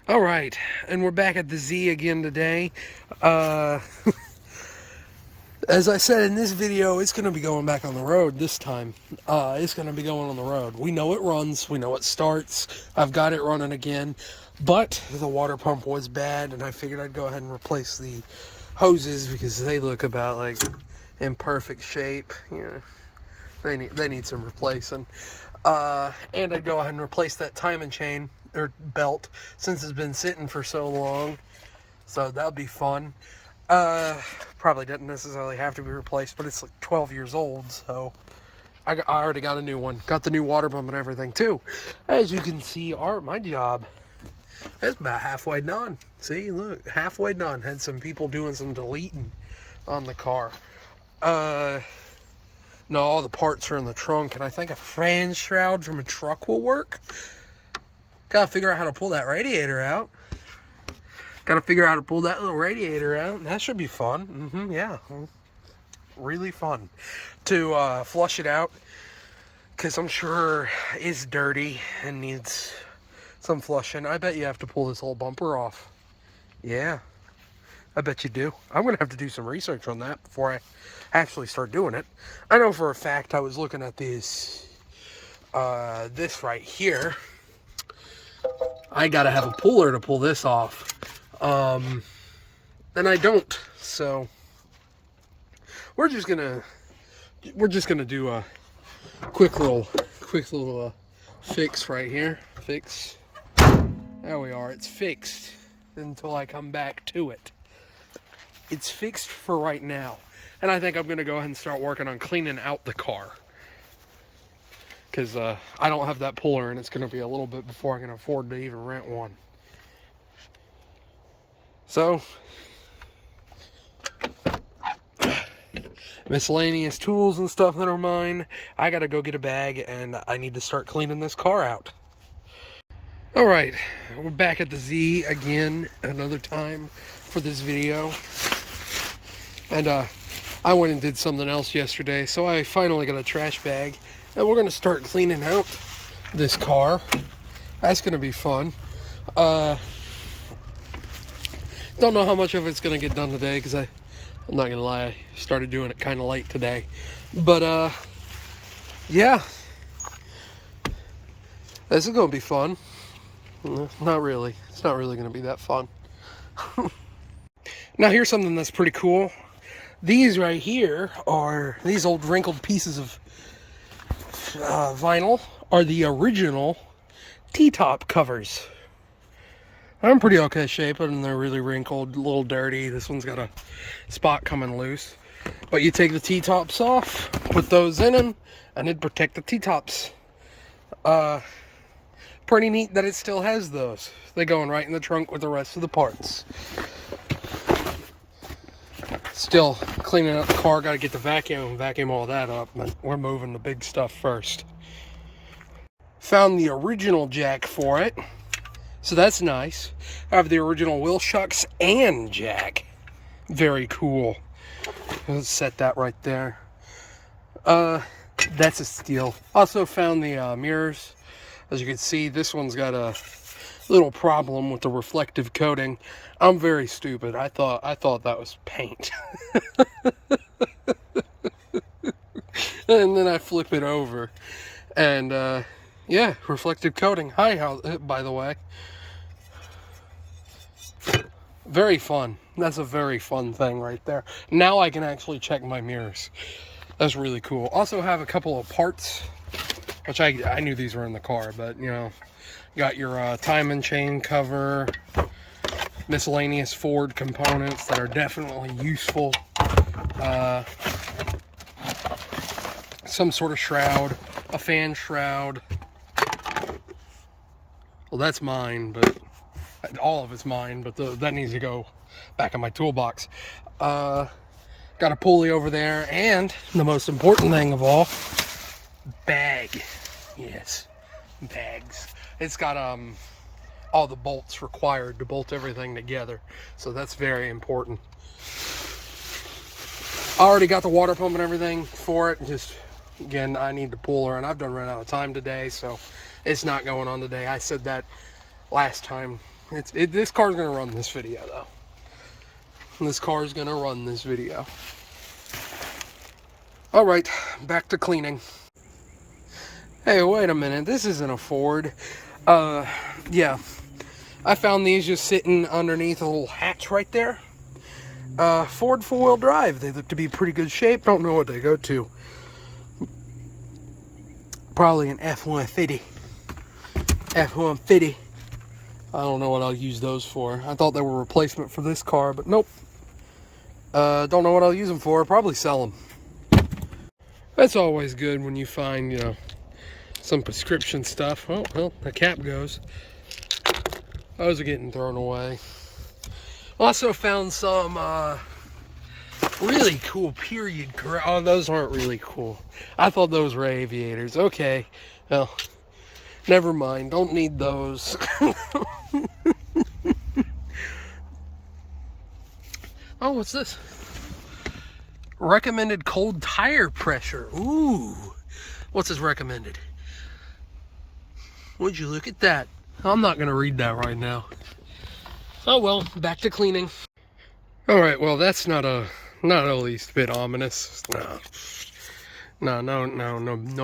All right, and we're back at the Z again today. Uh, as I said in this video, it's going to be going back on the road this time. It's going to be going on the road. We know it runs, we know it starts. I've got it running again, but the water pump was bad, and I figured I'd go ahead and replace the hoses because they look about like in perfect shape. You know, they need some replacing. And I'd go ahead and replace that timing chain or belt since it's been sitting for so long. So that'll be fun. Probably doesn't necessarily have to be replaced, but it's like 12 years old, so I already got a new one. Got the new water pump and everything too. As you can see, my job is about halfway done. See, look, halfway done. Had some people doing some deleting on the car. No, all the parts are in the trunk, and I think a fan shroud from a truck will work. Gotta figure out how to pull that radiator out. Gotta figure out how to pull that little radiator out. That should be fun. Yeah. Really fun to flush it out, because I'm sure it's dirty and needs some flushing. I bet you have to pull this whole bumper off. Yeah. I bet you do. I'm going to have to do some research on that before I actually start doing it. I know for a fact I was looking at this right here. I got to have a puller to pull this off. And I don't. So we're just going to do a quick little fix right here. Fix. There we are. It's fixed until I come back to it. It's fixed for right now. And I think I'm going to go ahead and start working on cleaning out the car. Because I don't have that puller, and it's going to be a little bit before I can afford to even rent one. So, miscellaneous tools and stuff that are mine. I got to go get a bag, and I need to start cleaning this car out. Alright, we're back at the Z again, another time for this video. And I went and did something else yesterday, so I finally got a trash bag, and we're going to start cleaning out this car. That's going to be fun. Don't know how much of it's going to get done today, because I'm not going to lie, I started doing it kind of late today. But, yeah. This is going to be fun. Not really. It's not really going to be that fun. Now, here's something that's pretty cool. These right here are, these old wrinkled pieces of vinyl are the original T-top covers. I'm in pretty okay shape, and they're really wrinkled, a little dirty. This one's got a spot coming loose. But you take the T-tops off, put those in them, and it'd protect the T-tops. Pretty neat that it still has those. They're going right in the trunk with the rest of the parts. Still cleaning up the car, got to get the vacuum all that up, but we're moving the big stuff first. Found the original jack for it, so that's nice. I have the original wheel shocks and jack. Very cool. Let's set that right there. That's a steal. Also found the mirrors. As you can see, this one's got a little problem with the reflective coating. I'm very stupid. I thought that was paint. And then I flip it over, and yeah, reflective coating. Hi, by the way. Very fun. That's a very fun thing right there. Now I can actually check my mirrors. That's really cool. Also have a couple of parts, which I knew these were in the car, but you know, got your timing chain cover, miscellaneous Ford components that are definitely useful, some sort of shroud, a fan shroud. Well, that's mine, but all of it's mine, but that needs to go back in my toolbox. Got a pulley over there, and the most important thing of all, bag. Yes, bags. It's got all the bolts required to bolt everything together, so that's very important. I already got the water pump and everything for it. Just again, I need the puller, and I've done run out of time today, so it's not going on today. I said that last time This car's gonna run this video though. This car's gonna run this video. All right, back to cleaning. Hey, wait a minute. This isn't a Ford. Yeah. I found these just sitting underneath a little hatch right there. Ford 4-wheel drive. They look to be pretty good shape. Don't know what they go to. Probably an F-150. F-150. I don't know what I'll use those for. I thought they were a replacement for this car, but nope. Don't know what I'll use them for. Probably sell them. That's always good when you find, you know, some prescription stuff. Oh, well, the cap goes. Those are getting thrown away. Also found some really cool period. Oh, those aren't really cool. I thought those were aviators. Okay, well, never mind. Don't need those. Oh, what's this? Recommended cold tire pressure. Ooh, what's this recommended? Would you look at that? I'm not gonna read that right now. Oh well, back to cleaning. All right, well that's not a least bit ominous. No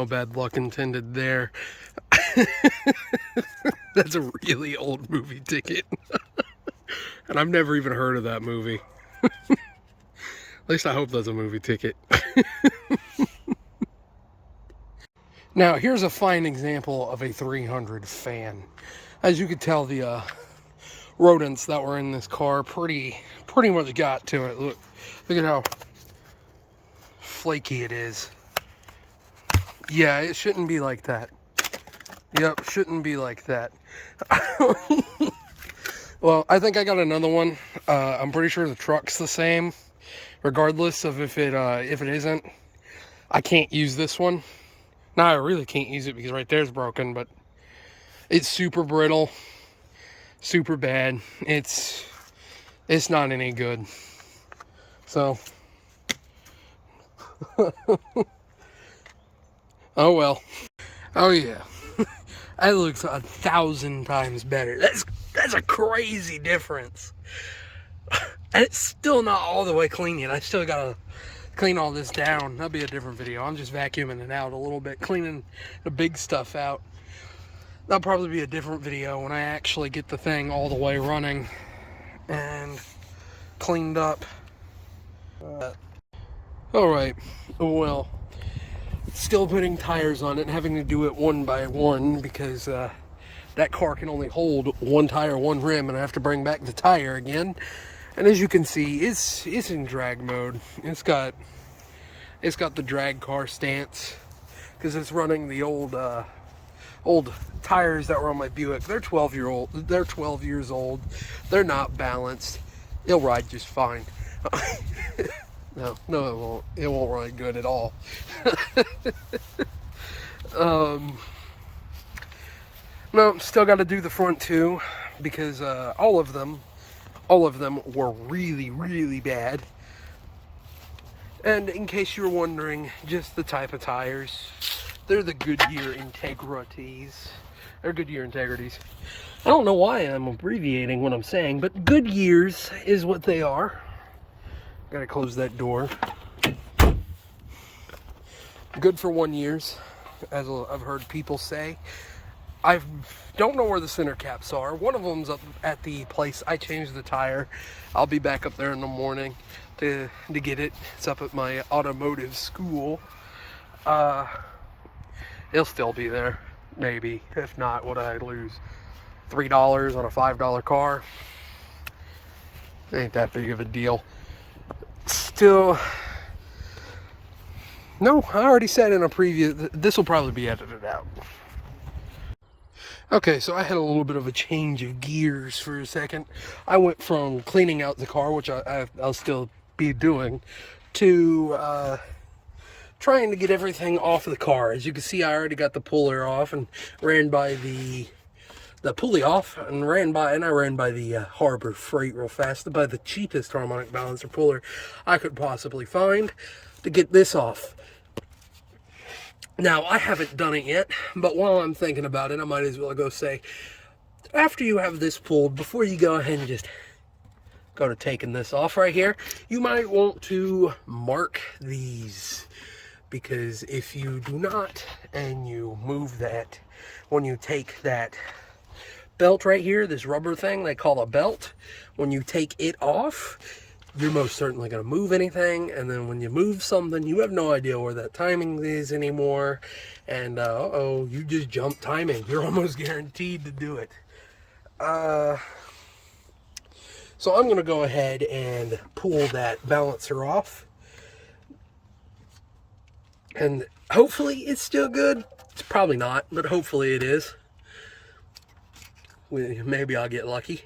bad luck intended there. That's a really old movie ticket, and I've never even heard of that movie. At least I hope that's a movie ticket. Now, here's a fine example of a 300 fan. As you can tell, the rodents that were in this car pretty much got to it. Look at how flaky it is. Yeah, it shouldn't be like that. Yep, shouldn't be like that. Well, I think I got another one. I'm pretty sure the truck's the same. Regardless of if it isn't, I can't use this one. No, I really can't use it because right there's broken, but it's super brittle, super bad. It's not any good. So, oh well. Oh yeah, that looks 1,000 times better. That's a crazy difference. And it's still not all the way clean yet. I still gotta clean all this down. That'll be a different video. I'm just vacuuming it out a little bit, cleaning the big stuff out. That'll probably be a different video when I actually get the thing all the way running and cleaned up. Alright, well, still putting tires on it, having to do it one by one because that car can only hold one tire, one rim, and I have to bring back the tire again. And as you can see, it's in drag mode. It's got the drag car stance because it's running the old tires that were on my Buick. They're 12 years old. They're not balanced. It'll ride just fine. No, it won't. It won't ride good at all. No, still got to do the front too because all of them were really bad. And in case you were wondering, just the type of tires, they're the Goodyear Integrities. They're Goodyear Integrities. I don't know why I'm abbreviating what I'm saying, but Goodyears is what they are. Gotta close that door. Good for 1 year, as I've heard people say. I don't know where the center caps are. One of them's up at the place I changed the tire. I'll be back up there in the morning to get it. It's up at my automotive school. It'll still be there, maybe. If not, what I lose? $3 on a $5 car? Ain't that big of a deal. Still, no, I already said in a previous, this will probably be edited out. Okay, so I had a little bit of a change of gears for a second. I went from cleaning out the car, which I'll still be doing, to trying to get everything off of the car. As you can see, I already got the puller off and ran by the pulley off and I ran by the Harbor Freight real fast to buy the cheapest harmonic balancer puller I could possibly find to get this off. Now, I haven't done it yet, but while I'm thinking about it, I might as well go say, After you have this pulled, before you go ahead and just go to taking this off right here, you might want to mark these, because if you do not and you move that, when you take that belt right here, this rubber thing they call a belt, when you take it off, you're most certainly going to move anything, and then when you move something, you have no idea where that timing is anymore, and uh-oh, you just jump timing. You're almost guaranteed to do it. So I'm going to go ahead and pull that balancer off, and hopefully it's still good. It's probably not, but hopefully it is. Maybe I'll get lucky.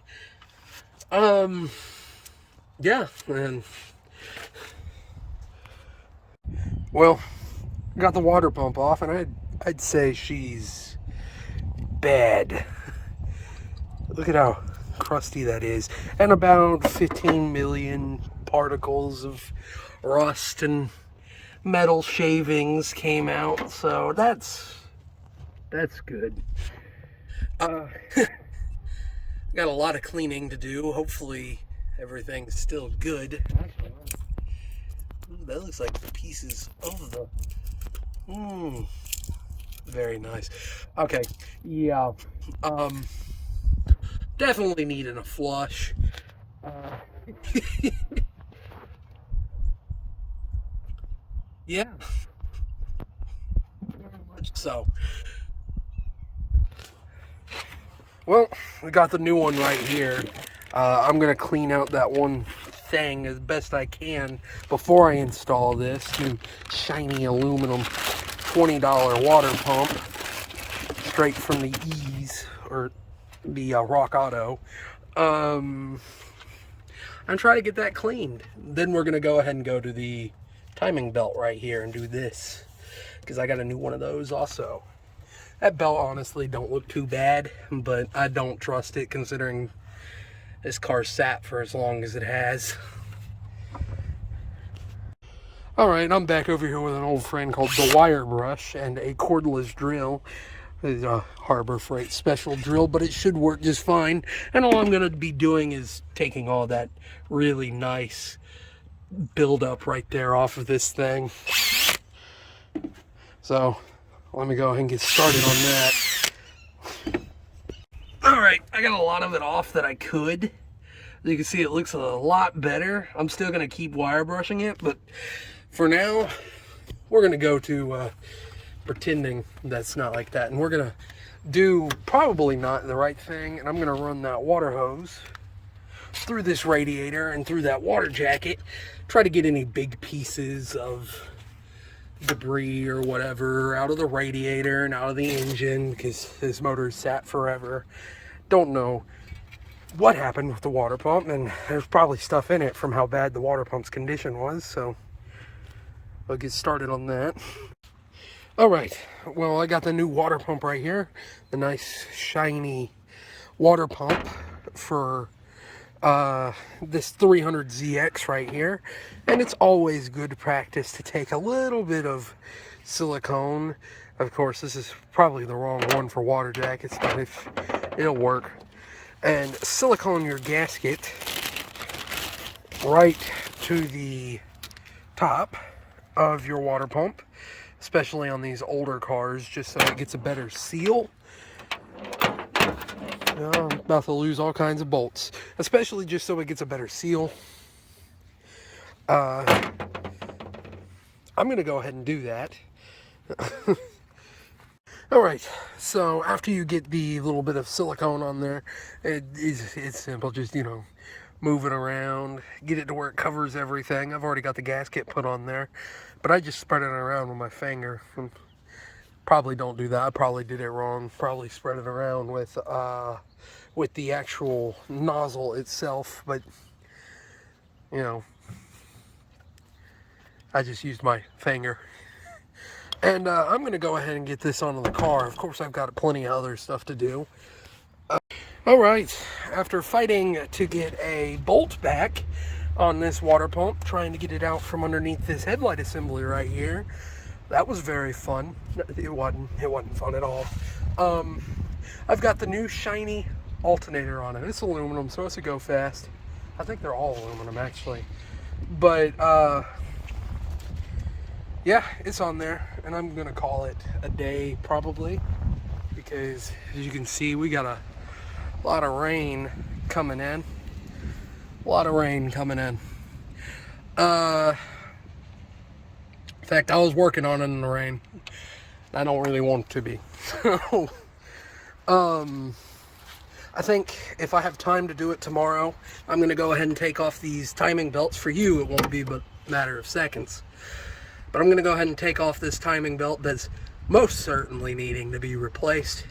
Yeah, and well, got the water pump off, and I'd say she's bad. Look at how crusty that is, and about 15 million particles of rust and metal shavings came out, so that's good. Got a lot of cleaning to do. Hopefully everything's still good. Ooh, that looks like the pieces of the very nice. Okay, yeah, definitely needing a flush. Yeah, very much so. Well, we got the new one right here. I'm gonna clean out that one thing as best I can before I install this new shiny aluminum $20 water pump straight from the Ease, or the Rock Auto. And try to get that cleaned. Then we're gonna go ahead and go to the timing belt right here and do this, because I got a new one of those also. That belt honestly don't look too bad, but I don't trust it considering this car sat for as long as it has. Alright, I'm back over here with an old friend called the Wire Brush and a cordless drill. It's a Harbor Freight special drill, but it should work just fine. And all I'm going to be doing is taking all that really nice buildup right there off of this thing. So let me go ahead and get started on that. Alright, I got a lot of it off that I could. As you can see, it looks a lot better. I'm still going to keep wire brushing it, but for now, we're going to go to pretending that's not like that. And we're going to do probably not the right thing, and I'm going to run that water hose through this radiator and through that water jacket. Try to get any big pieces of debris or whatever out of the radiator and out of the engine, because this motor sat forever. Don't know what happened with the water pump, and there's probably stuff in it from how bad the water pump's condition was, so I'll get started on that. Alright, well, I got the new water pump right here, the nice shiny water pump for this 300ZX right here, and it's always good practice to take a little bit of silicone. Of course, this is probably the wrong one for water jackets, but if it'll work, and silicone your gasket right to the top of your water pump, especially on these older cars, just so it gets a better seal. I'm about to lose all kinds of bolts, especially just so it gets a better seal. I'm going to go ahead and do that. Alright, so after you get the little bit of silicone on there, it's simple. Just, you know, move it around, get it to where it covers everything. I've already got the gasket put on there, but I just spread it around with my finger. Probably don't do that. I probably did it wrong. Probably spread it around with the actual nozzle itself, but you know, I just used my finger. And I'm going to go ahead and get this onto the car. Of course, I've got plenty of other stuff to do. Alright, after fighting to get a bolt back on this water pump, trying to get it out from underneath this headlight assembly right here, that was very fun. It wasn't fun at all. I've got the new shiny alternator on it. It's aluminum, so it's a go fast. I think they're all aluminum actually. But yeah, it's on there, and I'm gonna call it a day probably, because as you can see, we got a lot of rain coming in. A lot of rain coming in. In fact, I was working on it in the rain. I don't really want to be. So, I think if I have time to do it tomorrow, I'm going to go ahead and take off these timing belts. For you, it won't be but a matter of seconds. But I'm going to go ahead and take off this timing belt that's most certainly needing to be replaced,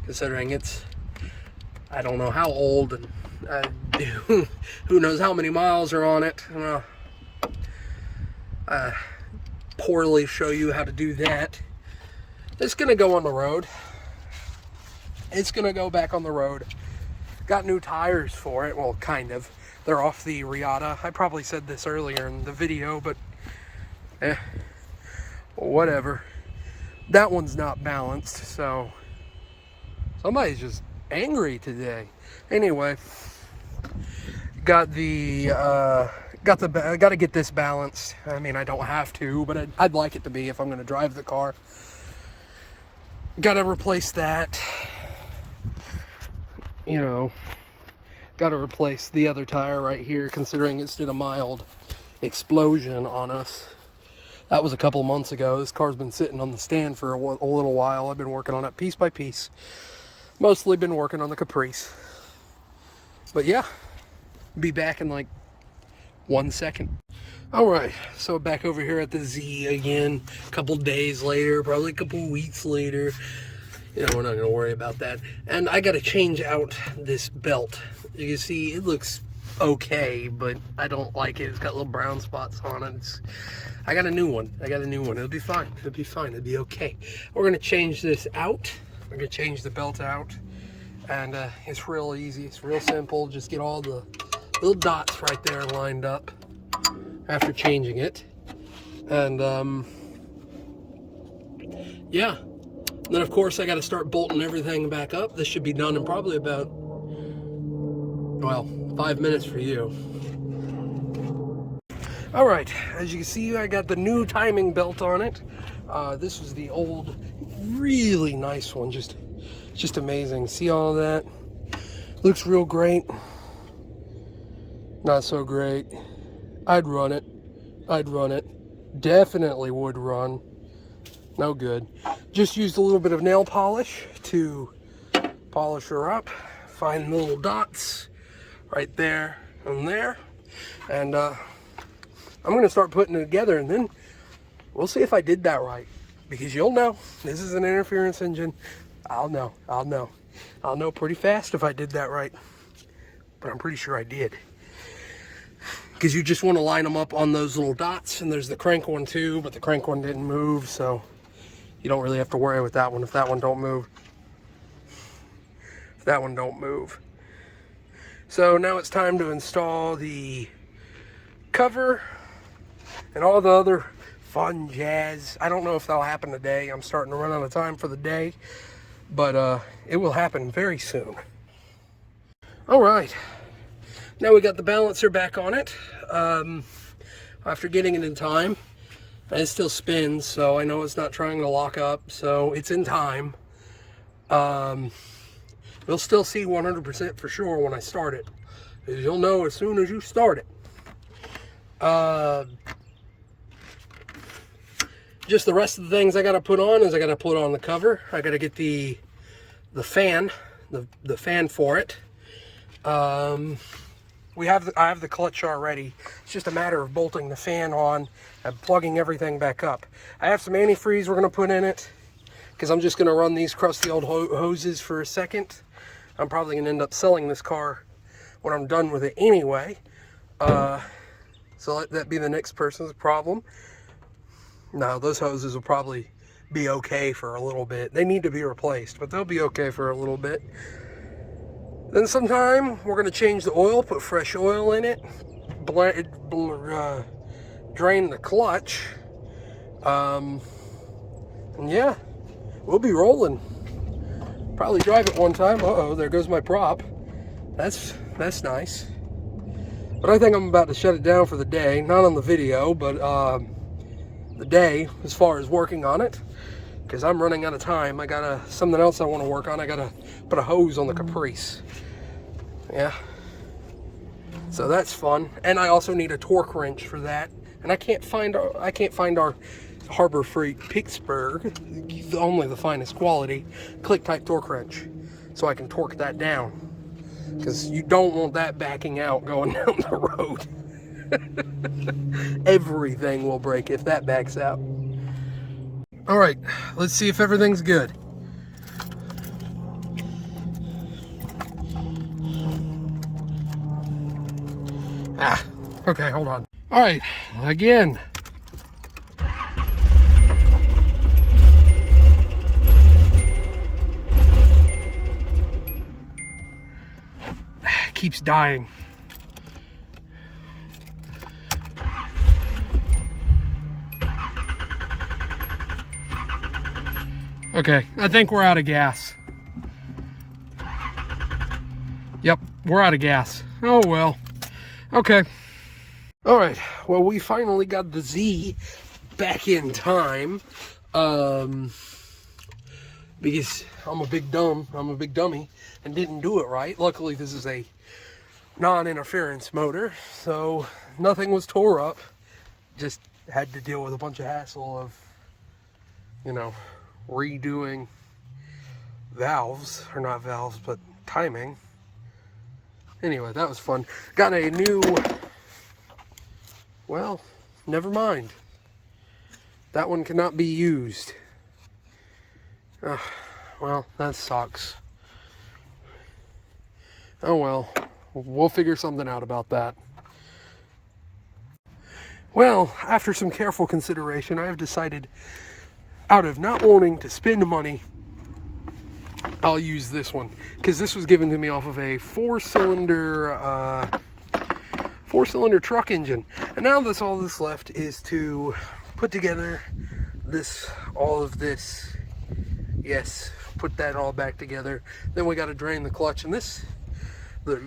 considering it's, I don't know how old, and who knows how many miles are on it. Poorly show you how to do that. It's going to go on the road. It's going to go back on the road. Got new tires for it. Well, kind of. They're off the Riata. I probably said this earlier in the video, but whatever. That one's not balanced, so somebody's just angry today. Anyway, got to get this balanced. I mean, I don't have to, but I'd like it to be if I'm going to drive the car. Got to replace that. You know, got to replace the other tire right here, considering it's did a mild explosion on us. That was a couple months ago. This car's been sitting on the stand for a little while. I've been working on it piece by piece. Mostly been working on the Caprice. But yeah, be back in like 1 second. All right, so back over here at the Z again, a couple days later, probably a couple weeks later. You know, we're not going to worry about that. And I got to change out this belt. You can see it looks okay, but I don't like it. It's got little brown spots on it. I got a new one. It'll be fine. It'll be okay. We're going to change this out. We're going to change the belt out. And it's real easy. It's real simple. Just get all the little dots right there lined up after changing it. And yeah. And then of course I got to start bolting everything back up. This should be done in probably about, well, 5 minutes for you. All right, as you can see, I got the new timing belt on it. This was the old, really nice one. Just amazing. See all that? Looks real great. Not so great. I'd run it. Definitely would run. No good. Just used a little bit of nail polish to polish her up. Find the little dots right there and there. And I'm going to start putting it together, and then we'll see if I did that right. Because you'll know. This is an interference engine. I'll know pretty fast if I did that right. But I'm pretty sure I did. Because you just want to line them up on those little dots. And there's the crank one too, but the crank one didn't move, so you don't really have to worry with that one if that one don't move. So now it's time to install the cover and all the other fun jazz. I don't know if that'll happen today. I'm starting to run out of time for the day, but it will happen very soon. All right, now we got the balancer back on it. After getting it in time, and it still spins, so I know it's not trying to lock up, so it's in time. You'll still see 100% for sure when I start it. You'll know as soon as you start it. Just the rest of the things I got to put on is I got to put on the cover. I got to get the fan, the fan for it. I have the clutch already. It's just a matter of bolting the fan on and plugging everything back up. I have some antifreeze we're going to put in it, because I'm just going to run these crusty old hoses for a second. I'm probably going to end up selling this car when I'm done with it anyway. So let that be the next person's problem. No, those hoses will probably be okay for a little bit. They need to be replaced, but they'll be okay for a little bit. Then sometime we're going to change the oil, put fresh oil in it, drain the clutch. And yeah, we'll be rolling. Probably drive it one time. Uh-oh, there goes my prop. That's nice. But I think I'm about to shut it down for the day. Not on the video, but the day as far as working on it. Because I'm running out of time. I got something else I want to work on. I got to put a hose on the Caprice. Yeah. So that's fun. And I also need a torque wrench for that. And I can't find our Harbor Freight Pittsburgh, only the finest quality, click type torque wrench. So I can torque that down. Because you don't want that backing out going down the road. Everything will break if that backs out. All right, let's see if everything's good. Okay, hold on. All right, again. Keeps dying. Okay, I think we're out of gas. Yep, we're out of gas. Oh well. Okay. All right, well, we finally got the Z back in time. Because I'm a big dummy and didn't do it right. Luckily, this is a non-interference motor, so nothing was tore up. Just had to deal with a bunch of hassle of, you know, redoing valves, or not valves, but timing. Anyway, that was fun. Got a new, well, never mind. That one cannot be used. Well, that sucks. Oh well, we'll figure something out about that. Well, after some careful consideration, I have decided, out of not wanting to spend money, I'll use this one. Because this was given to me off of a four-cylinder truck engine. And now all that's left is to put together all of this. Yes, put that all back together. Then we got to drain the clutch, and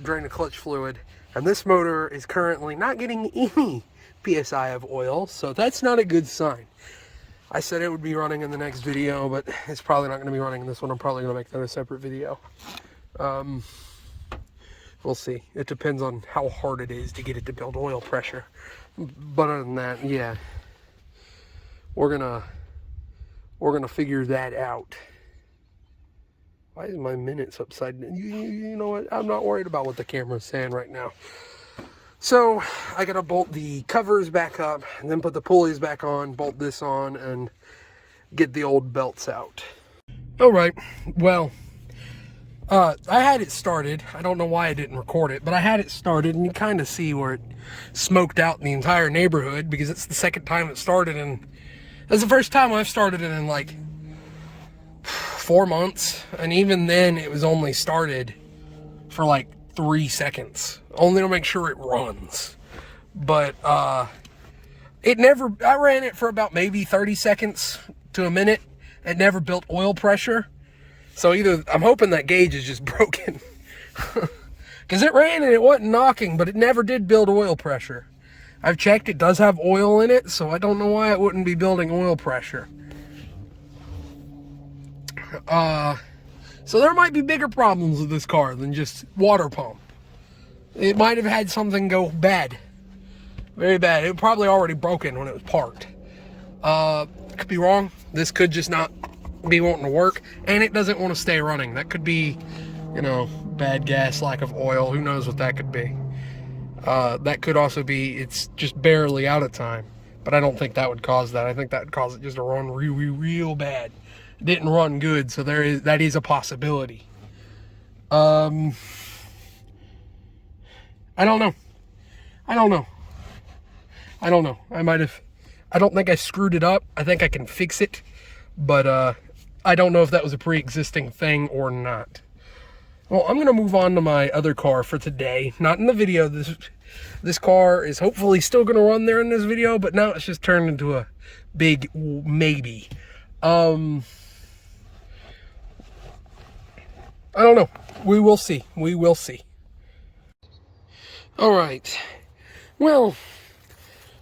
drain the clutch fluid. And this motor is currently not getting any PSI of oil, so that's not a good sign. I said it would be running in the next video, but it's probably not going to be running in this one. I'm probably going to make that a separate video. We'll see. It depends on how hard it is to get it to build oil pressure. But other than that, yeah, we're gonna figure that out. Why is my minutes upside down? You know what? I'm not worried about what the camera's saying right now. So I gotta bolt the covers back up, and then put the pulleys back on, bolt this on, and get the old belts out. All right. Well, I had it started. I don't know why I didn't record it, but I had it started, and you kind of see where it smoked out the entire neighborhood, because it's the second time it started, and that's the first time I've started it in like 4 months, and even then it was only started for like 3 seconds, only to make sure it runs. But I ran it for about maybe 30 seconds to a minute. It never built oil pressure. So I'm hoping that gauge is just broken. Because it ran and it wasn't knocking, but it never did build oil pressure. I've checked, it does have oil in it, so I don't know why it wouldn't be building oil pressure. So there might be bigger problems with this car than just water pump. It might have had something go bad. Very bad. It was probably already broken when it was parked. Could be wrong. This could just not be wanting to work, and it doesn't want to stay running. That could be, bad gas, lack of oil. Who knows what that could be. That could also be it's just barely out of time, but I don't think that would cause that. I think that would cause it just to run real bad. It didn't run good, so that is a possibility. I don't know. I don't think I screwed it up. I think I can fix it, but I don't know if that was a pre-existing thing or not. Well, I'm going to move on to my other car for today. Not in the video. This car is hopefully still going to run there in this video, but now it's just turned into a big maybe. I don't know. We will see. All right. Well,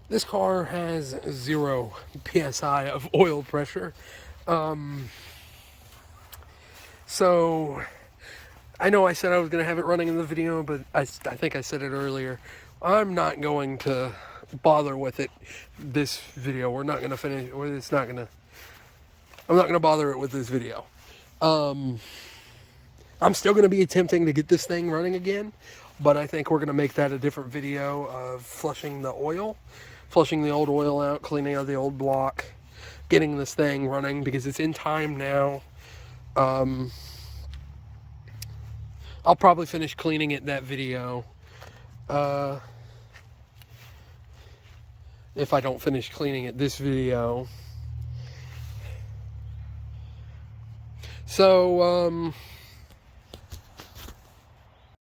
this car has 0 psi of oil pressure. So I know I said I was going to have it running in the video, but I think I said it earlier. I'm not going to bother with it this video. We're not going to finish. It's not going to. I'm not going to bother it with this video. I'm still going to be attempting to get this thing running again, but I think we're going to make that a different video of flushing the oil, flushing the old oil out, cleaning out the old block, getting this thing running because it's in time now. I'll probably finish cleaning it that video. If I don't finish cleaning it this video. So,